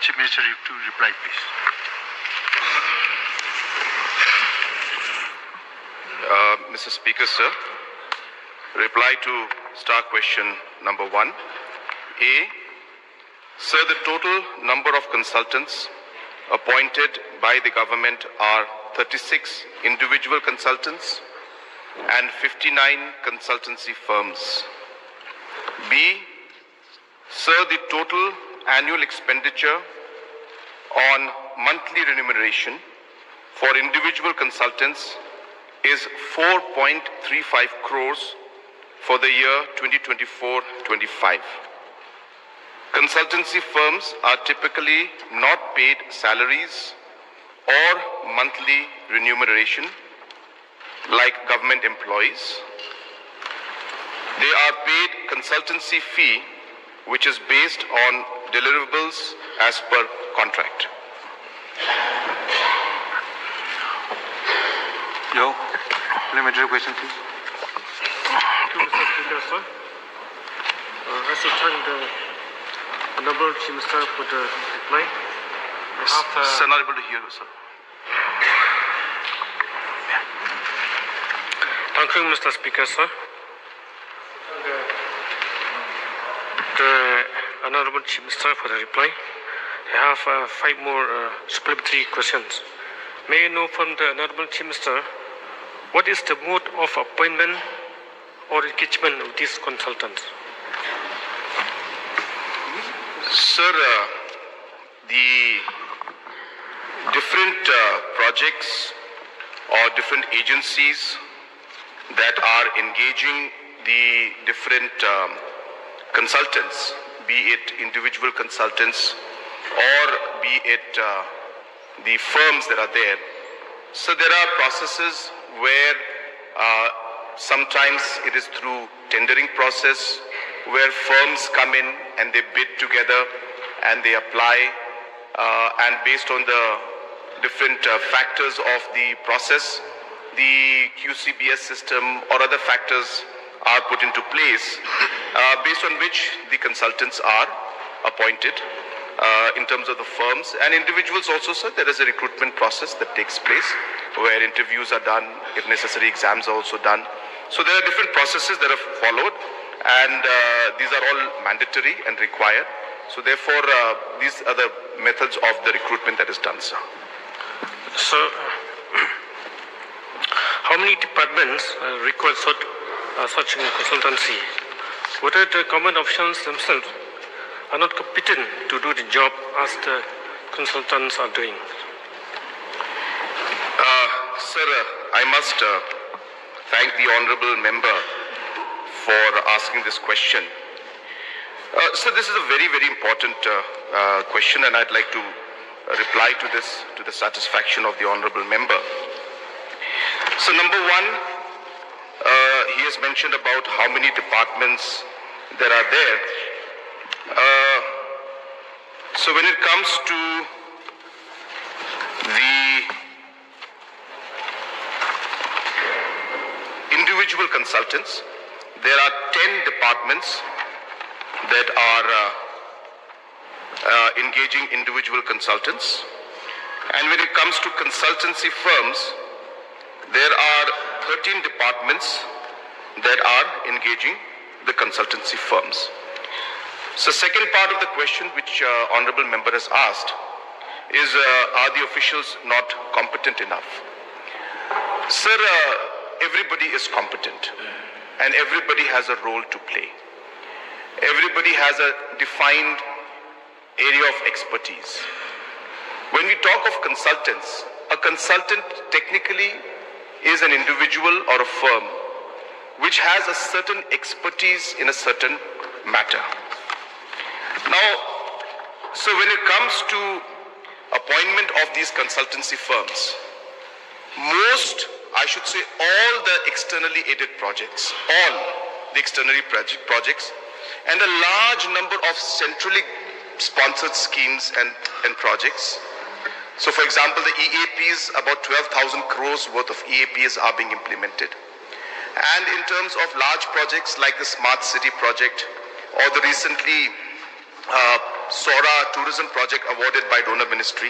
Chief Minister to reply, please. Mr. Speaker, sir, reply to star question number 1. A, sir, the total number of consultants appointed by the government are 36 individual consultants and 59 consultancy firms. B, sir, the total annual expenditure on monthly remuneration for individual consultants is 4.35 crores for the year 2024-25. Consultancy firms are typically not paid salaries or monthly remuneration like government employees. They are paid consultancy fee which is based on deliverables as per contract. Yo, parliamentary question, please. Thank you, Mr. Speaker, sir. I should thank the Honourable Chief Minister for the reply. Sir, not able to hear you, sir. Thank you, Mr. Speaker, sir. The Honourable Chief Minister for the reply. I have 5 more supplementary questions. May I know from the Honourable Chief Minister what is the mode of appointment or engagement of these consultants? Sir, the different projects or different agencies that are engaging the different consultants, be it individual consultants or be it the firms that are there. So there are processes where sometimes it is through tendering process where firms come in and they bid together and they apply and based on the different factors of the process, the QCBS system or other factors are put into place based on which the consultants are appointed in terms of the firms and individuals also, sir. There is a recruitment process that takes place where interviews are done, if necessary exams are also done. So there are different processes that are followed and these are all mandatory and required. So therefore these are the methods of the recruitment that is done, sir. So, how many departments require such consultancy? Whether the government officials themselves are not competent to do the job as the consultants are doing? Sir, I must thank the honourable member for asking this question. So this is a very, very important question and I'd like to reply to this to the satisfaction of the honourable member. So number 1, he has mentioned about how many departments there are there. So when it comes to the individual consultants, there are 10 departments that are engaging individual consultants. And when it comes to consultancy firms, there are 13 departments that are engaging the consultancy firms. So second part of the question which honourable member has asked is are the officials not competent enough? Sir, everybody is competent and everybody has a role to play. Everybody has a defined area of expertise. When we talk of consultants, a consultant technically is an individual or a firm which has a certain expertise in a certain matter. Now, so when it comes to appointment of these consultancy firms, most, I should say all the externally aided projects, all the externally projects, and a large number of centrally sponsored schemes and projects. So for example, the EAPs, about 12,000 crores worth of EAPs are being implemented. And in terms of large projects like the Smart City project or the recently SORA tourism project awarded by donor ministry.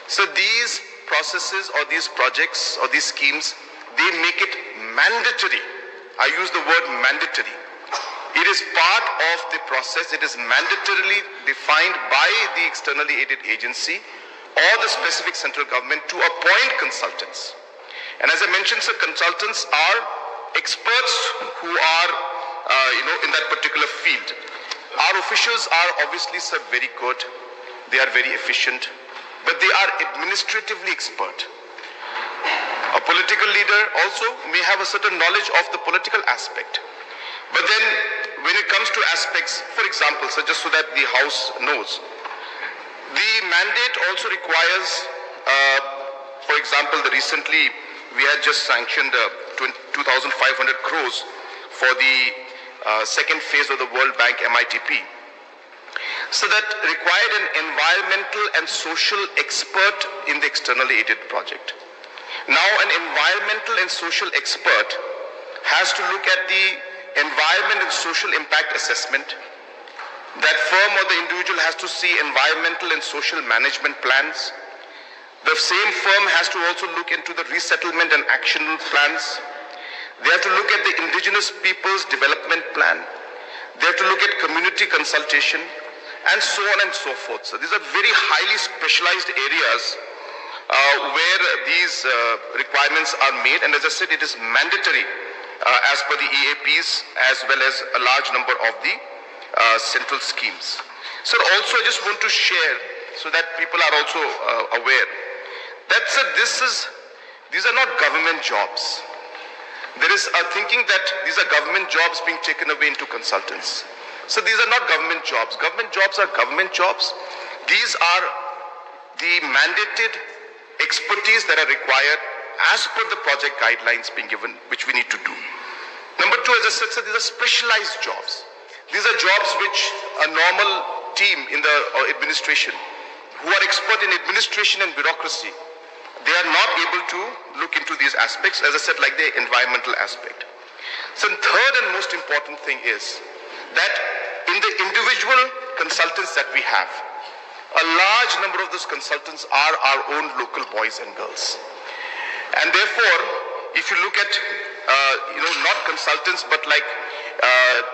So these processes or these projects or these schemes, they make it mandatory. I use the word mandatory. It is part of the process. It is mandatorily defined by the externally aided agency or the specific central government to appoint consultants. And as I mentioned, sir, consultants are experts who are, in that particular field. Our officials are obviously, sir, very good. They are very efficient, but they are administratively expert. A political leader also may have a certain knowledge of the political aspect. But then when it comes to aspects, for example, so just so that the House knows, the mandate also requires, for example, recently we had just sanctioned 2,500 crores for the second phase of the World Bank MITP. So that required an environmental and social expert in the externally aided project. Now an environmental and social expert has to look at the environment and social impact assessment. That firm or the individual has to see environmental and social management plans. The same firm has to also look into the resettlement and action plans. They have to look at the indigenous people's development plan. They have to look at community consultation and so on and so forth. So these are very highly specialized areas where these requirements are made, and as I said, it is mandatory as per the EAPs as well as a large number of the central schemes. So also I just want to share so that people are also aware that, sir, these are not government jobs. There is a thinking that these are government jobs being taken away into consultants. So these are not government jobs. Government jobs are government jobs. These are the mandated expertise that are required as per the project guidelines being given, which we need to do. Number two, as I said, sir, these are specialized jobs. These are jobs which a normal team in the administration who are expert in administration and bureaucracy, they are not able to look into these aspects, as I said, like the environmental aspect. So the third and most important thing is that in the individual consultants that we have, a large number of those consultants are our own local boys and girls. And therefore, if you look at, not consultants, but like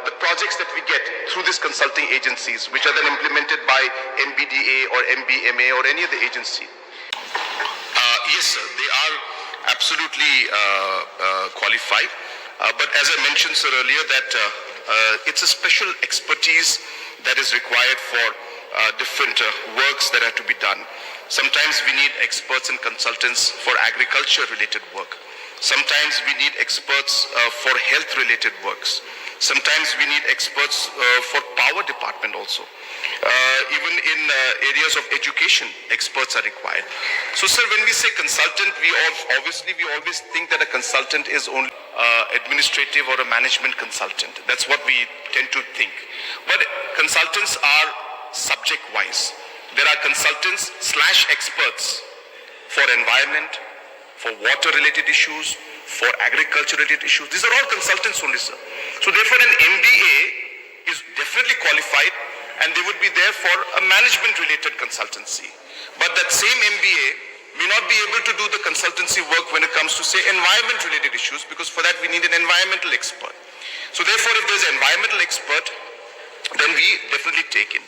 the projects that we get through these consulting agencies, which are then implemented by MBDA or MBMA or any other agency. Yes, sir, they are absolutely qualified. But as I mentioned, sir, earlier, that it's a special expertise that is required for different works that have to be done. Sometimes we need experts and consultants for agriculture-related work. Sometimes we need experts for health-related works. Sometimes we need experts for power department also. Even in areas of education, experts are required. So, sir, when we say consultant, we always think that a consultant is only administrative or a management consultant. That's what we tend to think. But consultants are subject-wise. There are consultants / experts for environment, for water-related issues, for agriculture-related issues. These are all consultants only, sir. So therefore, an MBA is definitely qualified, and they would be there for a management-related consultancy. But that same MBA may not be able to do the consultancy work when it comes to, say, environment-related issues, because for that we need an environmental expert. So therefore, if there's an environmental expert, then we definitely take in.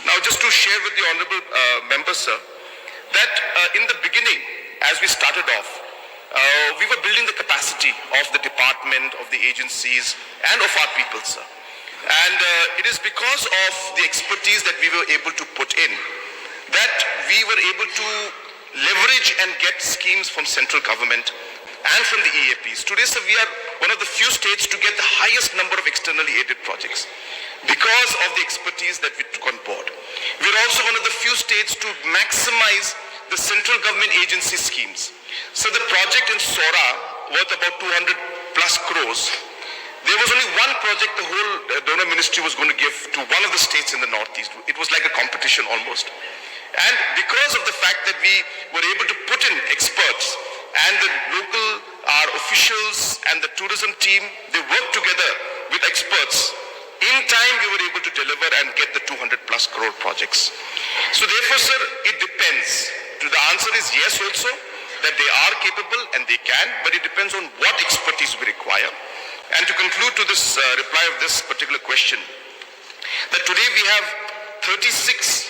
Now, just to share with the honorable member, sir, that in the beginning, as we started off, we were building the capacity of the department, of the agencies, and of our people, sir. And it is because of the expertise that we were able to put in that we were able to leverage and get schemes from central government and from the EAPs. Today, sir, we are one of the few states to get the highest number of externally aided projects because of the expertise that we took on board. We're also one of the few states to maximize the central government agency schemes. So the project in SORA, worth about 200 plus crores, there was only one project the whole donor ministry was going to give to one of the states in the northeast. It was like a competition almost. And because of the fact that we were able to put in experts and the local, our officials and the tourism team, they worked together with experts. In time, we were able to deliver and get the 200+ crore projects. So therefore, sir, it depends. The answer is yes also, that they are capable and they can, but it depends on what expertise we require. And to conclude to this reply of this particular question, that today we have 36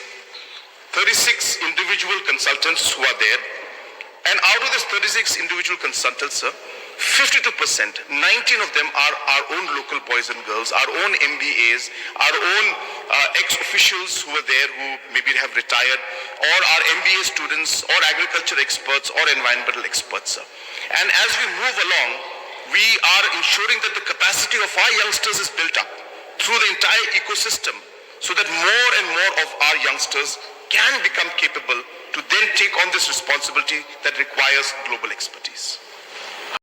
individual consultants who are there, and out of this 36 individual consultants, sir, 52%, 19 of them are our own local boys and girls, our own MBAs, our own ex-officials who are there who maybe have retired, or our MBA students, or agriculture experts, or environmental experts, sir. And as we move along, we are ensuring that the capacity of our youngsters is built up through the entire ecosystem, so that more and more of our youngsters can become capable to then take on this responsibility that requires global expertise.